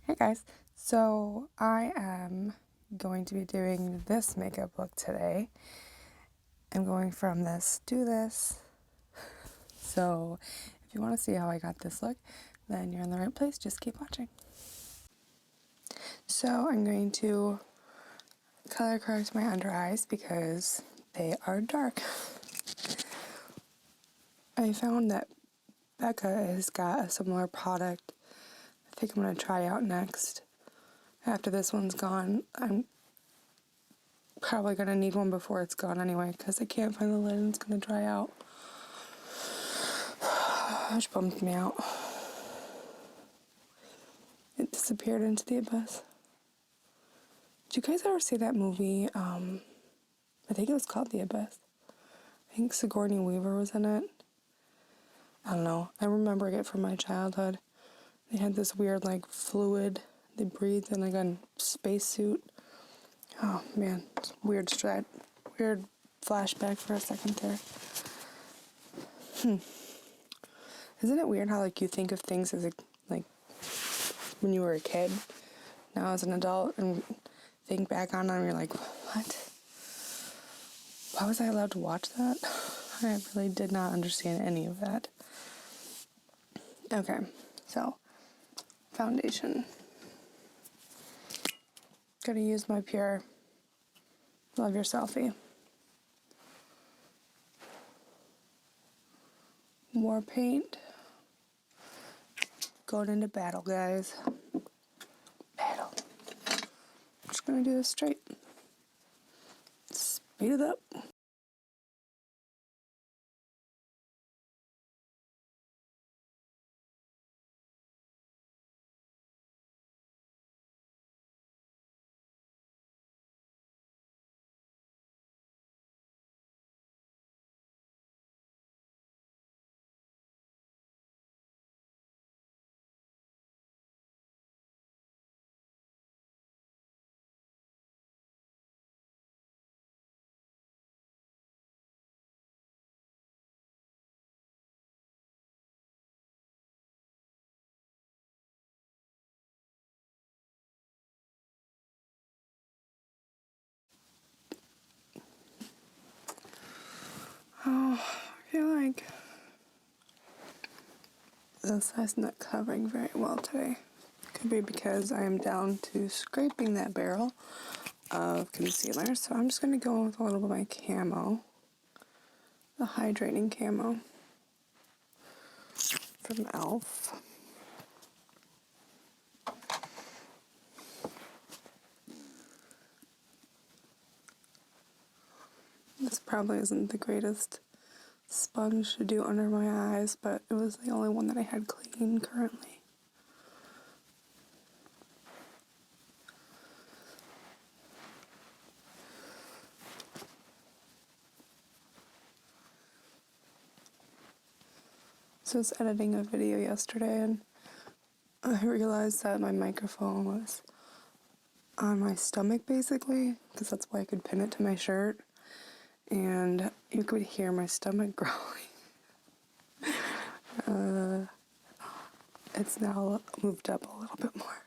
Hey guys, so I am going to be doing this makeup look today. I'm going from this to this. So if you want to see how I got this look, then you're in the right place. Just keep watching. So I'm going to color correct my under eyes because they are dark. I found that Becca has got a similar product I think I'm going to try out next. After this one's gone, I'm probably going to need one before it's gone anyway because I can't find the lid and it's going to dry out. Which bummed me out. It disappeared into the abyss. Did you guys ever see that movie? I think it was called The Abyss. I think Sigourney Weaver was in it. I don't know. I remember it from my childhood. They had this weird, like, fluid. They breathed in, like, a spacesuit. Oh, man. Weird flashback for a second there. Isn't it weird how, like, you think of things as, like, when you were a kid, now as an adult, and think back on them, and you're like, what? Why was I allowed to watch that? I really did not understand any of that. Okay, so, foundation. Gonna use my Pur Love Your Selfie. More paint. Going into battle, guys. Battle. I'm just gonna do this straight. Speed it up. Oh, I feel like this is not covering very well today. Could be because I am down to scraping that barrel of concealer. So I'm just going to go with a little bit of my camo. The Hydrating Camo from e.l.f. This probably isn't the greatest sponge to do under my eyes, but it was the only one that I had clean currently. So I was editing a video yesterday and I realized that my microphone was on my stomach basically, because that's why I could pin it to my shirt. And you could hear my stomach growling. It's now moved up a little bit more.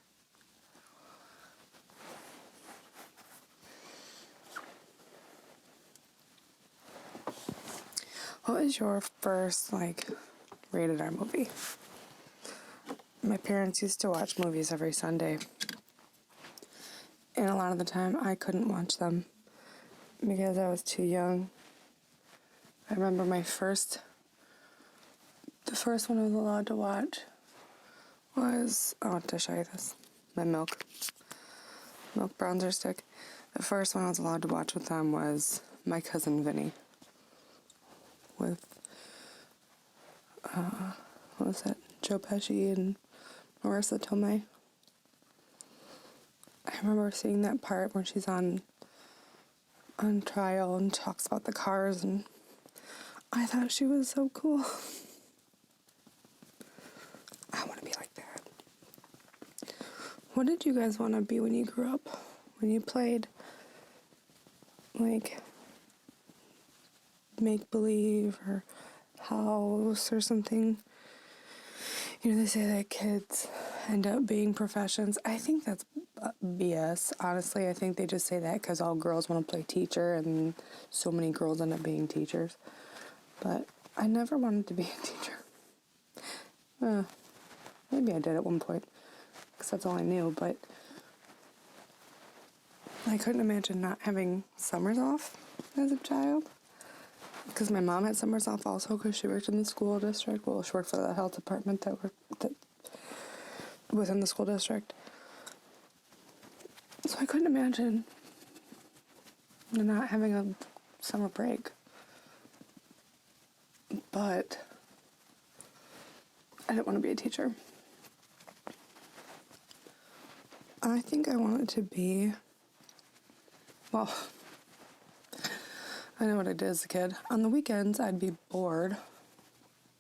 What was your first, like, rated R movie? My parents used to watch movies every Sunday. And a lot of the time I couldn't watch them because I was too young. I remember the first one I was allowed to watch was, I want to show you this, my milk bronzer stick. The first one I was allowed to watch with them was My Cousin Vinny with, what was that, Joe Pesci and Marissa Tomei. I remember seeing that part where she's on trial and talks about the cars, and I thought she was so cool. I want to be like that. What did you guys want to be when you grew up? When you played, like, make-believe or house or something? You know, they say that kids end up being professions. I think that's BS. Honestly, I think they just say that because all girls want to play teacher and so many girls end up being teachers. But I never wanted to be a teacher. Maybe I did at one point because that's all I knew, but I couldn't imagine not having summers off as a child. Because my mom had summers off also because she worked in the school district. Well, she worked for the health department that was in the school district. So I couldn't imagine not having a summer break. But I didn't want to be a teacher. I think I wanted to be, well, I know what I did as a kid. On the weekends, I'd be bored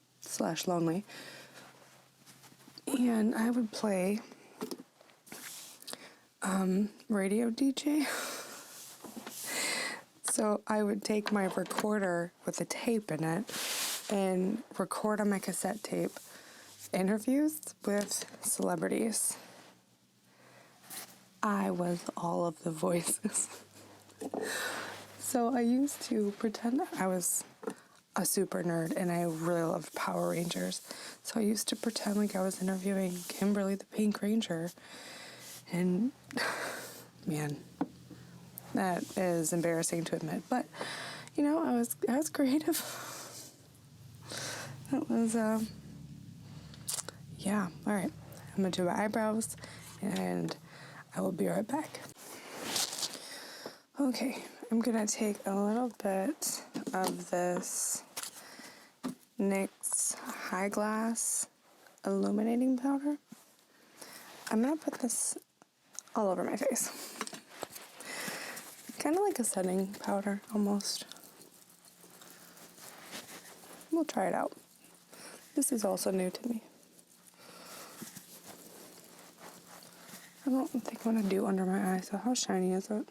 / lonely. And I would play radio DJ. So I would take my recorder with a tape in it and record on my cassette tape interviews with celebrities. I was all of the voices. So I used to pretend I was a super nerd and I really loved Power Rangers. So I used to pretend like I was interviewing Kimberly the Pink Ranger. And man, that is embarrassing to admit. But you know, I was creative. That was yeah, all right. I'm gonna do my eyebrows and I will be right back. Okay, I'm gonna take a little bit of this NYX High Glass illuminating powder. I'm gonna put this all over my face. Kind of like a setting powder, almost. We'll try it out. This is also new to me. I don't think I'm gonna do under my eye, so how shiny is it?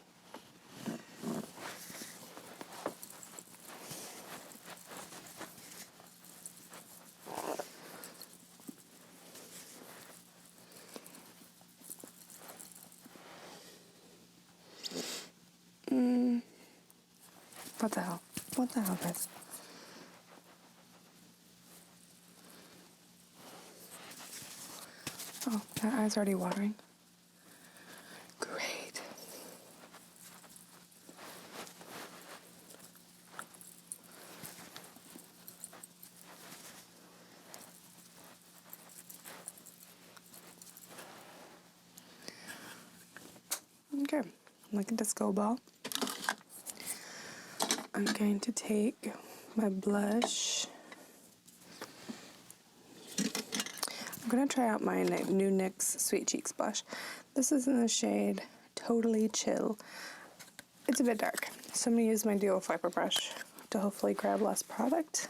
What the hell? What the hell, guys? Oh, that eye's already watering. Great. Okay, like a disco ball. I'm going to take my blush. I'm going to try out my new NYX Sweet Cheeks blush. This is in the shade Totally Chill. It's a bit dark, so I'm going to use my dual flipper brush to hopefully grab less product.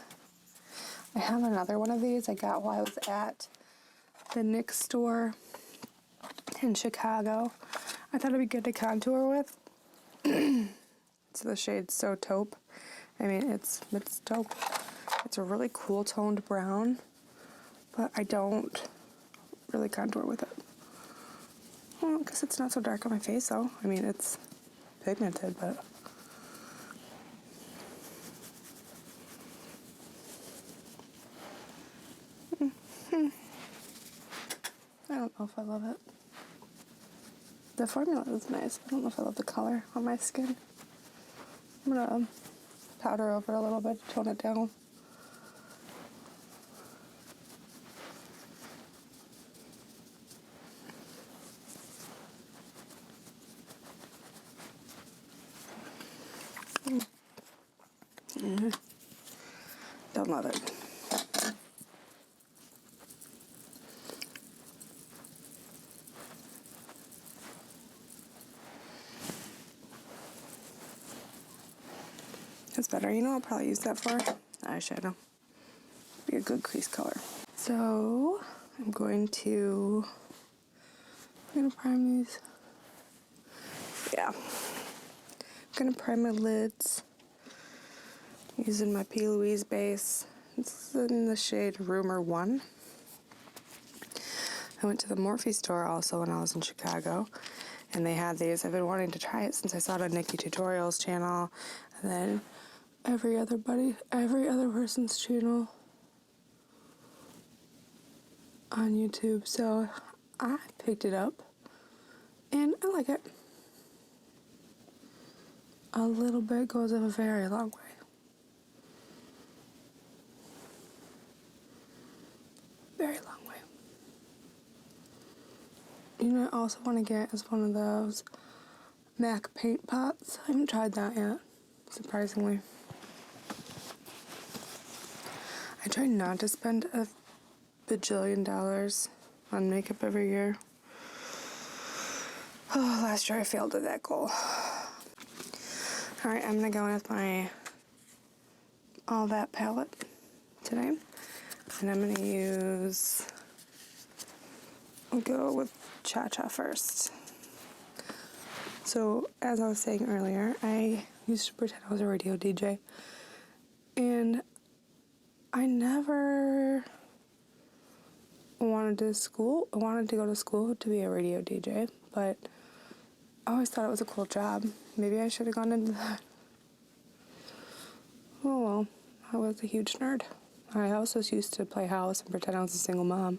I have another one of these I got while I was at the NYX store in Chicago. I thought it'd be good to contour with. It's the shade So Taupe. I mean, it's taupe. It's a really cool toned brown, but I don't really contour with it. Well, because it's not so dark on my face, though. I mean, it's pigmented, but... I don't know if I love it. The formula is nice. I don't know if I love the color on my skin. I'm gonna powder over a little bit to tone it down. Don't love it. That's better. You know what I'll probably use that for? Eyeshadow. Be a good crease color. So I'm going to prime these. Yeah. I'm gonna prime my lids using my P. Louise base. It's in the shade Rumor 1. I went to the Morphe store also when I was in Chicago, and they had these. I've been wanting to try it since I saw it on Nikki Tutorials channel, and then every other person's channel on YouTube. So I picked it up, and I like it. A little bit goes a very long way. Very long way. You know what I also want to get is one of those MAC paint pots. I haven't tried that yet, surprisingly. I try not to spend a bajillion dollars on makeup every year. Oh, last year I failed at that goal. Alright, I'm going to go with my All That palette today. And I'm going to go with Cha-Cha first. So, as I was saying earlier, I used to pretend I was a radio DJ. And I never wanted to go to school to be a radio DJ, but I always thought it was a cool job. Maybe I should have gone into that. Oh well, I was a huge nerd. I also used to play house and pretend I was a single mom.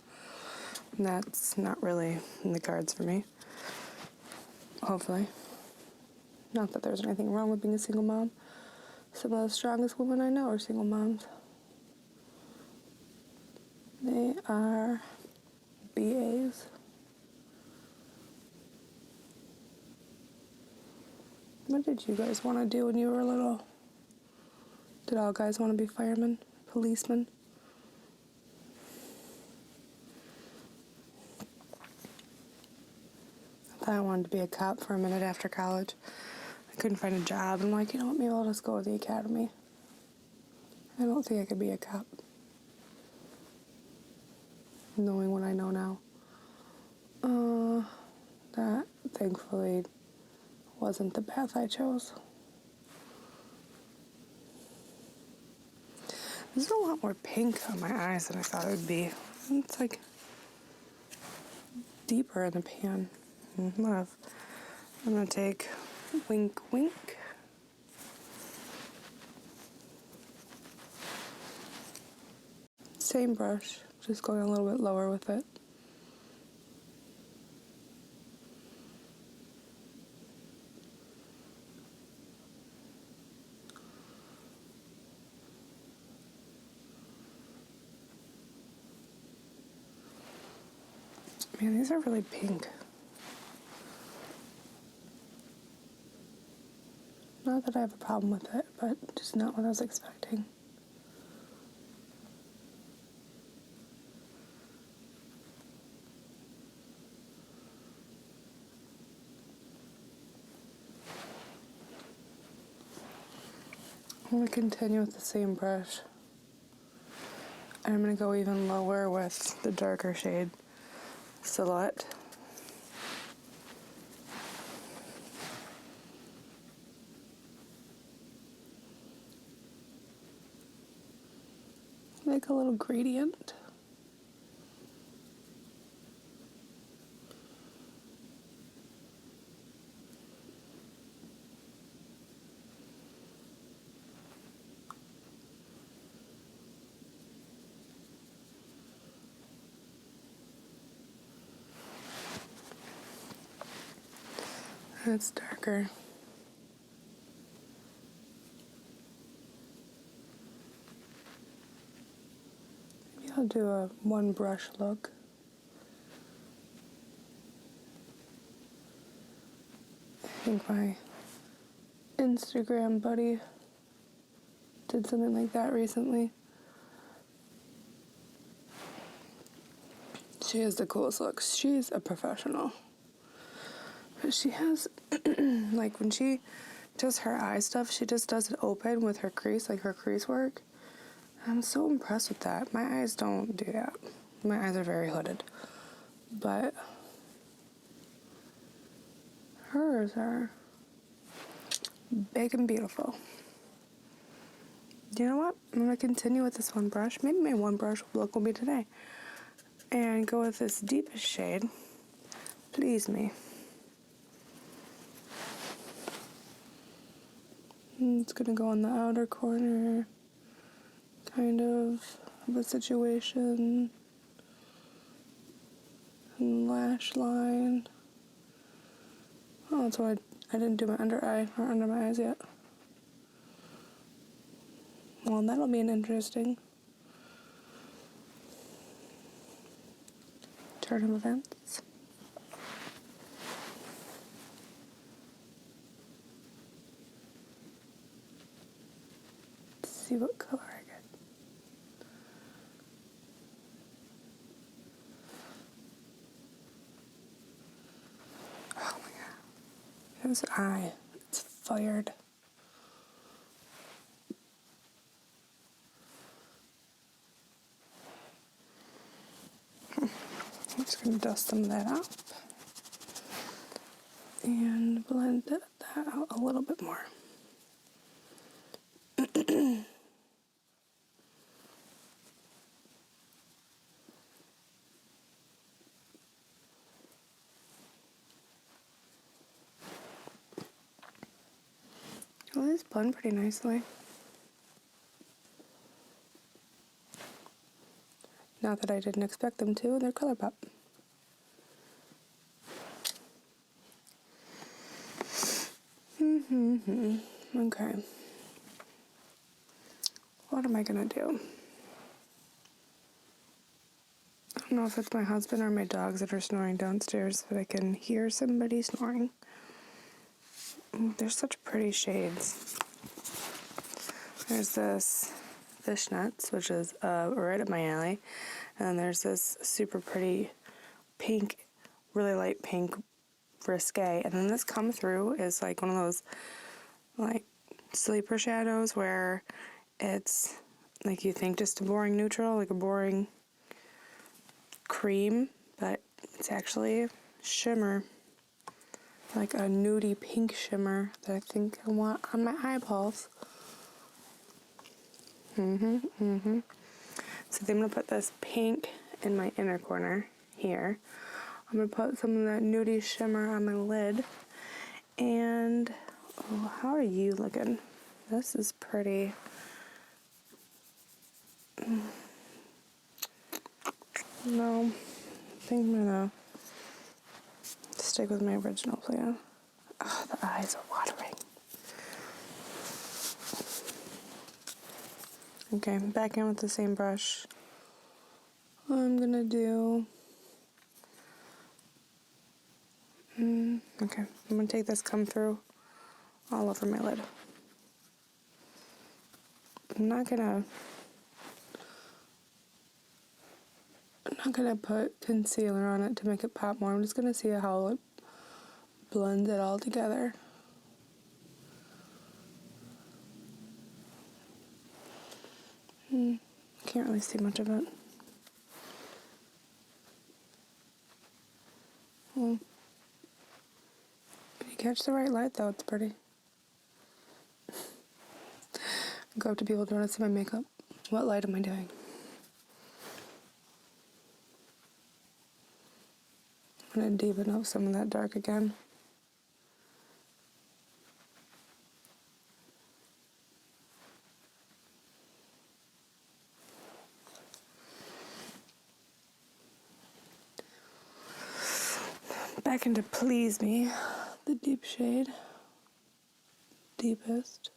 And that's not really in the cards for me. Hopefully. Not that there's anything wrong with being a single mom. Some of the strongest women I know are single moms. They are BAs. What did you guys want to do when you were little? Did all guys want to be firemen, policemen? I thought I wanted to be a cop for a minute after college. I couldn't find a job. I'm like, you know what, maybe I'll just go to the academy. I don't think I could be a cop, knowing what I know now. That, thankfully, wasn't the path I chose. There's a lot more pink on my eyes than I thought it would be. It's like deeper in the pan. Love. I'm gonna take Wink Wink. Same brush, just going a little bit lower with it. Man, these are really pink. Not that I have a problem with it, but just not what I was expecting. I'm going to continue with the same brush. And I'm going to go even lower with the darker shade Silhouette. Make a little gradient. That's darker. Maybe I'll do a one brush look. I think my Instagram buddy did something like that recently. She has the coolest looks. She's a professional. But she has, like when she does her eye stuff, she just does it open with her crease, like her crease work. I'm so impressed with that. My eyes don't do that. My eyes are very hooded. But hers are big and beautiful. You know what? I'm going to continue with this one brush. Maybe my one brush look will be today. and go with this deepest shade, Please Me. And it's gonna go on the outer corner, kind of a situation, and lash line. Oh, that's why I didn't do my under eye or under my eyes yet. Well, that'll be an interesting turn of events. Let's see what color I get. Oh my god. His eye. It's fired. I'm just going to dust some of that out and blend that out a little bit more. Well, these blend pretty nicely. Not that I didn't expect them to, they're Colourpop. Okay. What am I gonna do? I don't know if it's my husband or my dogs that are snoring downstairs, but I can hear somebody snoring. They're such pretty shades. There's this Fishnets, which is right up my alley. And then there's this super pretty pink, really light pink Risque. And then this Come Through is like one of those like sleeper shadows where it's like you think just a boring neutral, like a boring cream, but it's actually shimmer, like a nudie pink shimmer that I think I want on my eyeballs. So I'm gonna put this pink in my inner corner here. I'm gonna put some of that nudie shimmer on my lid. And oh, how are you looking? This is pretty. No, I think I'm gonna stick with my original plan. Oh, the eyes are watering. Okay, back in with the same brush. I'm gonna do. Okay, I'm gonna take this Come Through all over my lid. I'm not gonna put concealer on it to make it pop more. I'm just gonna see how it blends it all together. Can't really see much of it. Well, if you catch the right light, though, it's pretty. Go up to people noticing my makeup. What light am I doing? I'm gonna deepen up some of that dark again. Back into Please Me, the deep shade, deepest.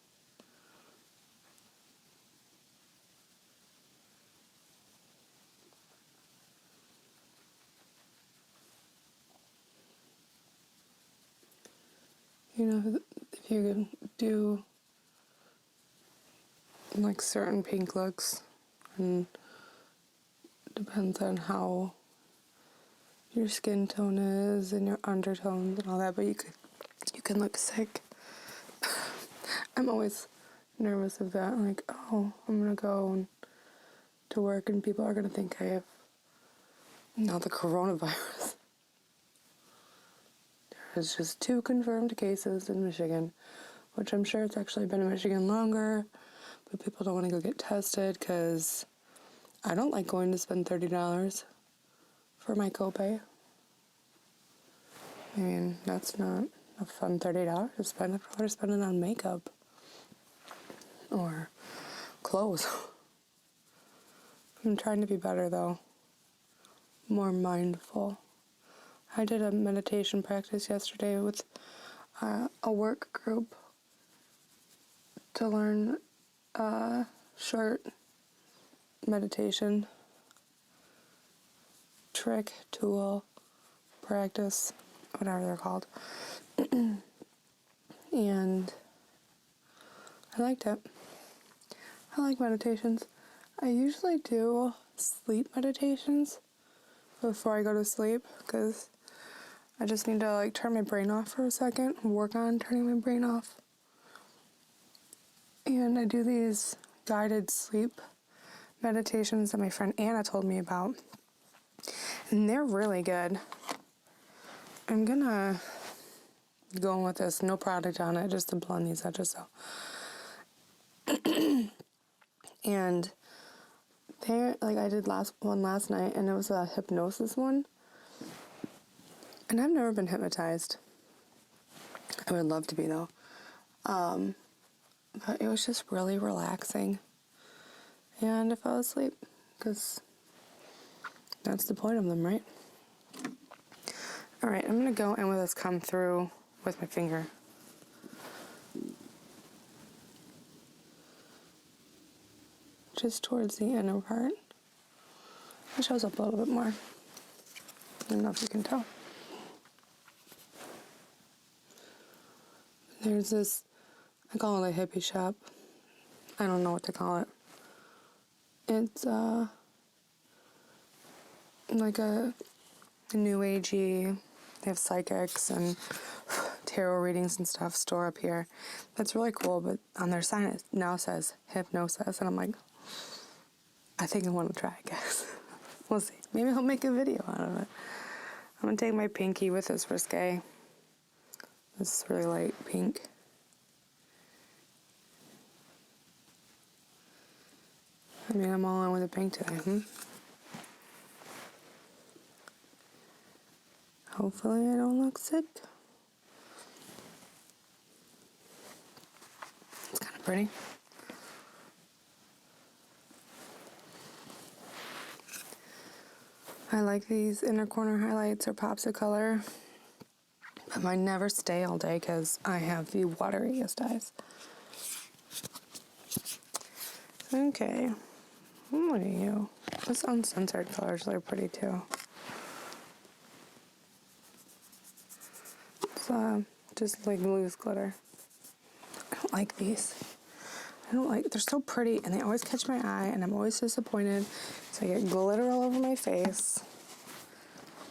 You know, if you do like certain pink looks, and depends on how your skin tone is and your undertones and all that, but you can look sick. I'm always nervous of that, like, oh, I'm gonna go to work and people are gonna think I have now the coronavirus. There's just 2 confirmed cases in Michigan, which I'm sure it's actually been in Michigan longer, but people don't want to go get tested because I don't like going to spend $30 for my copay. I mean, that's not a fun $30 to spend. I'd rather spend it on makeup or clothes. I'm trying to be better though, more mindful. I did a meditation practice yesterday with a work group to learn a short meditation trick, tool, practice, whatever they're called. And I liked it. I like meditations. I usually do sleep meditations before I go to sleep because I just need to like turn my brain off for a second, work on turning my brain off. And I do these guided sleep meditations that my friend Anna told me about. And they're really good. I'm gonna go with this, no product on it, just to blend these edges so. And they're like, I did last night, and it was a hypnosis one. And I've never been hypnotized. I would love to be though. But it was just really relaxing. And I fell asleep because that's the point of them, right? All right, I'm gonna go in with this come through with my finger. Just towards the inner part. It shows up a little bit more. I don't know if you can tell. There's this, I call it a hippie shop. I don't know what to call it. It's like a new agey, they have psychics and tarot readings and stuff store up here. That's really cool, but on their sign it now says hypnosis, and I'm like, I think I want to try, I guess. We'll see. Maybe I'll make a video out of it. I'm gonna take my pinky with this risque. This is really light pink. I mean, I'm all in with the pink today, Hopefully I don't look sick. It's kind of pretty. I like these inner corner highlights or pops of color, but mine never stay all day because I have the wateriest eyes. Okay, what are you? Those uncensored colors are pretty too. It's just like loose glitter. I don't like these. They're so pretty and they always catch my eye and I'm always disappointed. So I get glitter all over my face.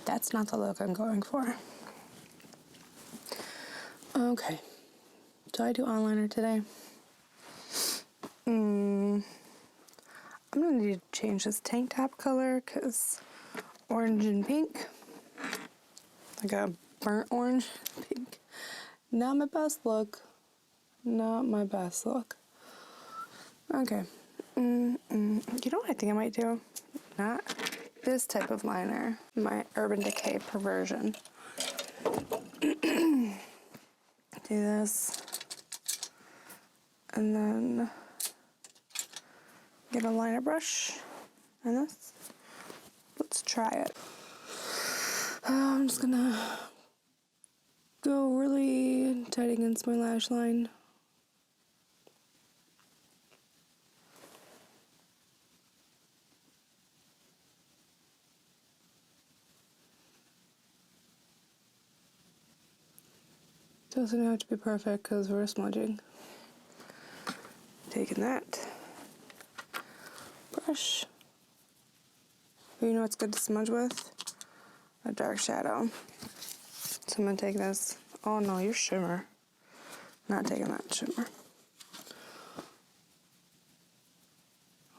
That's not the look I'm going for. Okay. Do I do eyeliner today? I'm gonna need to change this tank top color because orange and pink. Like a burnt orange pink. Not my best look. Not my best look. Okay. You know what I think I might do? Not this type of liner. My Urban Decay Perversion. Do this. And then get a liner brush. And this. Let's try it. I'm just gonna go really tight against my lash line. Doesn't have to be perfect because we're smudging. Taking that brush. But you know what's good to smudge with? A dark shadow. So I'm gonna take this. Oh no, you're shimmer. Not taking that shimmer.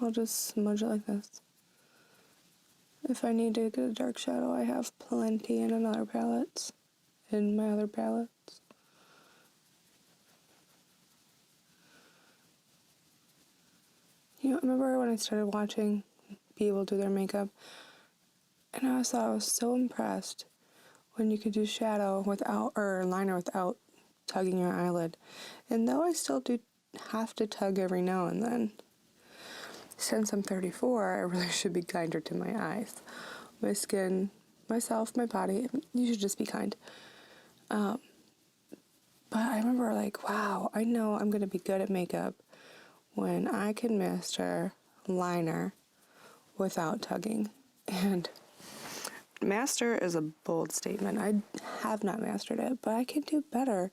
I'll just smudge it like this. If I need to get a dark shadow, I have plenty in another palette. In my other palettes. You know, remember when I started watching people do their makeup? And I was so impressed when you could do shadow without, or liner without tugging your eyelid. And though I still do have to tug every now and then, since I'm 34, I really should be kinder to my eyes. My skin, myself, my body, you should just be kind. But I remember like, wow, I know I'm going to be good at makeup when I can master liner without tugging. And master is a bold statement. I have not mastered it, but I can do better.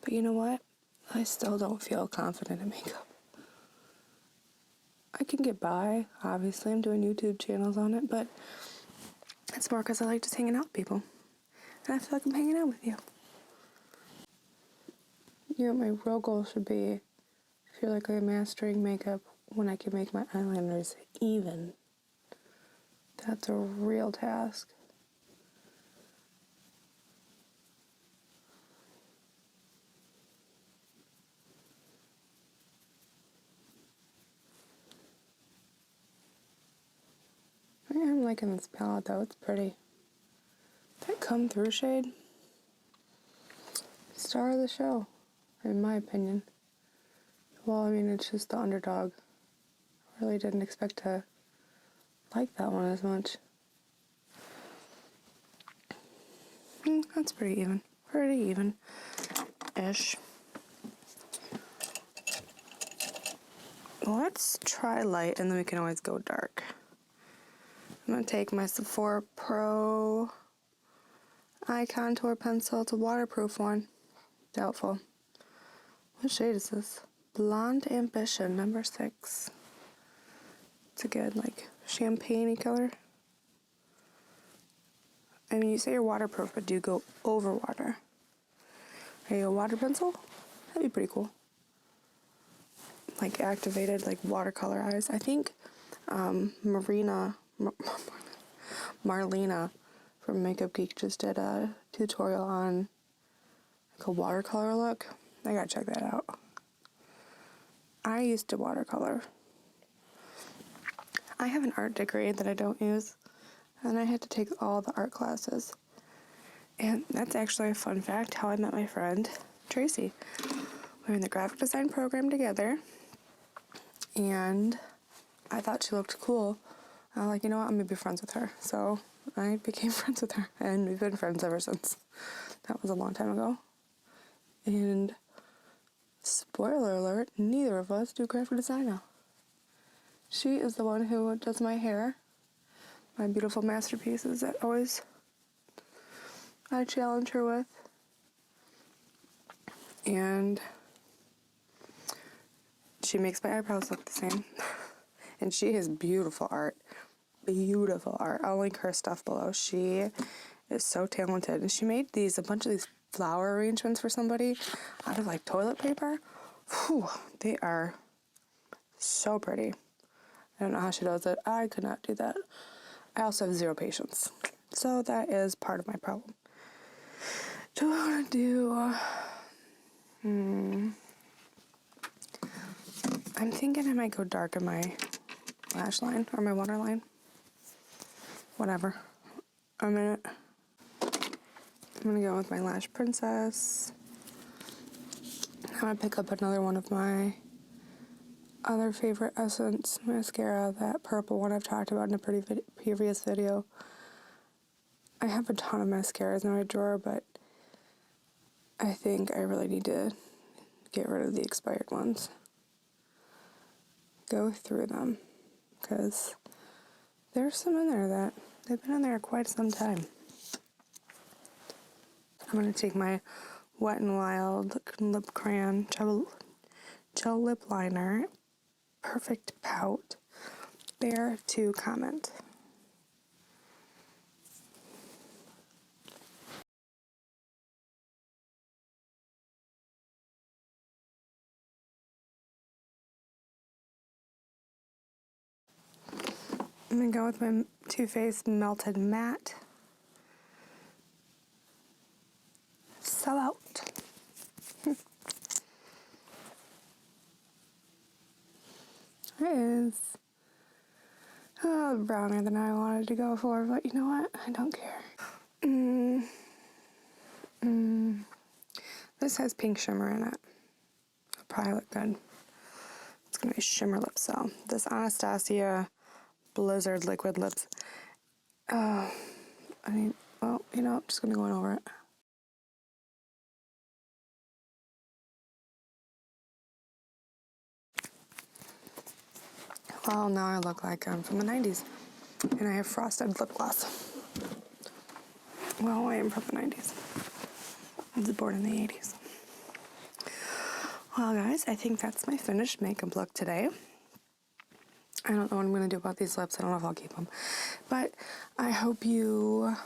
But you know what? I still don't feel confident in makeup. I can get by. Obviously, I'm doing YouTube channels on it, but it's more because I like just hanging out with people. And I feel like I'm hanging out with you. You know, my real goal should be, I feel like I'm mastering makeup when I can make my eyeliners even. That's a real task. I am liking this palette though, it's pretty. That come through shade, star of the show, in my opinion. Well, I mean, it's just the underdog. I really didn't expect to like that one as much. That's pretty even. Pretty even-ish. Let's try light and then we can always go dark. I'm going to take my Sephora Pro eye contour pencil. It's a waterproof one. Doubtful. What shade is this? Blonde Ambition, number 6. It's a good, like, champagne-y color. I mean, you say you're waterproof, but do you go over water? Are you a water pencil? That'd be pretty cool. Like, activated, like, watercolor eyes. I think Marlena from Makeup Geek just did a tutorial on, like, a watercolor look. I gotta check that out. I used to watercolor. I have an art degree that I don't use, and I had to take all the art classes. And that's actually a fun fact, how I met my friend, Tracy. We were in the graphic design program together, and I thought she looked cool. I was like, you know what, I'm gonna be friends with her. So I became friends with her, and we've been friends ever since. That was a long time ago. And spoiler alert, neither of us do graphic design now. She is the one who does my hair, my beautiful masterpieces that always I challenge her with. And she makes my eyebrows look the same. And she has beautiful art. Beautiful art. I'll link her stuff below. She is so talented. And she made a bunch of these flower arrangements for somebody out of like toilet paper. Whew, they are so pretty. I don't know how she does it. I could not do that. I also have zero patience. So that is part of my problem. Do I want to do... I'm thinking I might go dark in my lash line or my waterline. Whatever. I'm gonna go with my Lash Princess. I'm gonna pick up another one of my other favorite Essence mascara, that purple one I've talked about in a previous video. I have a ton of mascaras in my drawer, but I think I really need to get rid of the expired ones. Go through them, because there's some in there that they've been in there quite some time. I'm going to take my Wet n Wild lip crayon gel lip liner, Perfect Pout, Bear to Comment. I'm going to go with my Too Faced Melted Matte. Sell out. It is browner than I wanted to go for, but you know what? I don't care. This has pink shimmer in it. It'll probably look good. It's gonna be shimmer lips, so this Anastasia Blizzard liquid lips. Well, you know, I'm just gonna go over it. Well, now I look like I'm from the 90s, and I have frosted lip gloss. Well, I am from the 90s. I was born in the 80s. Well, guys, I think that's my finished makeup look today. I don't know what I'm going to do about these lips. I don't know if I'll keep them. But I hope you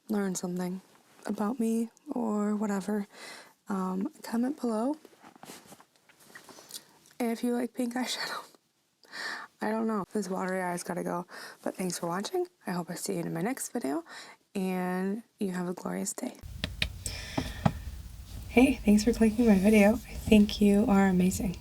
learned something about me or whatever. Comment below if you like pink eyeshadow. I don't know. This watery eye's got to go. But thanks for watching. I hope I see you in my next video. And you have a glorious day. Hey, thanks for clicking my video. I think you are amazing.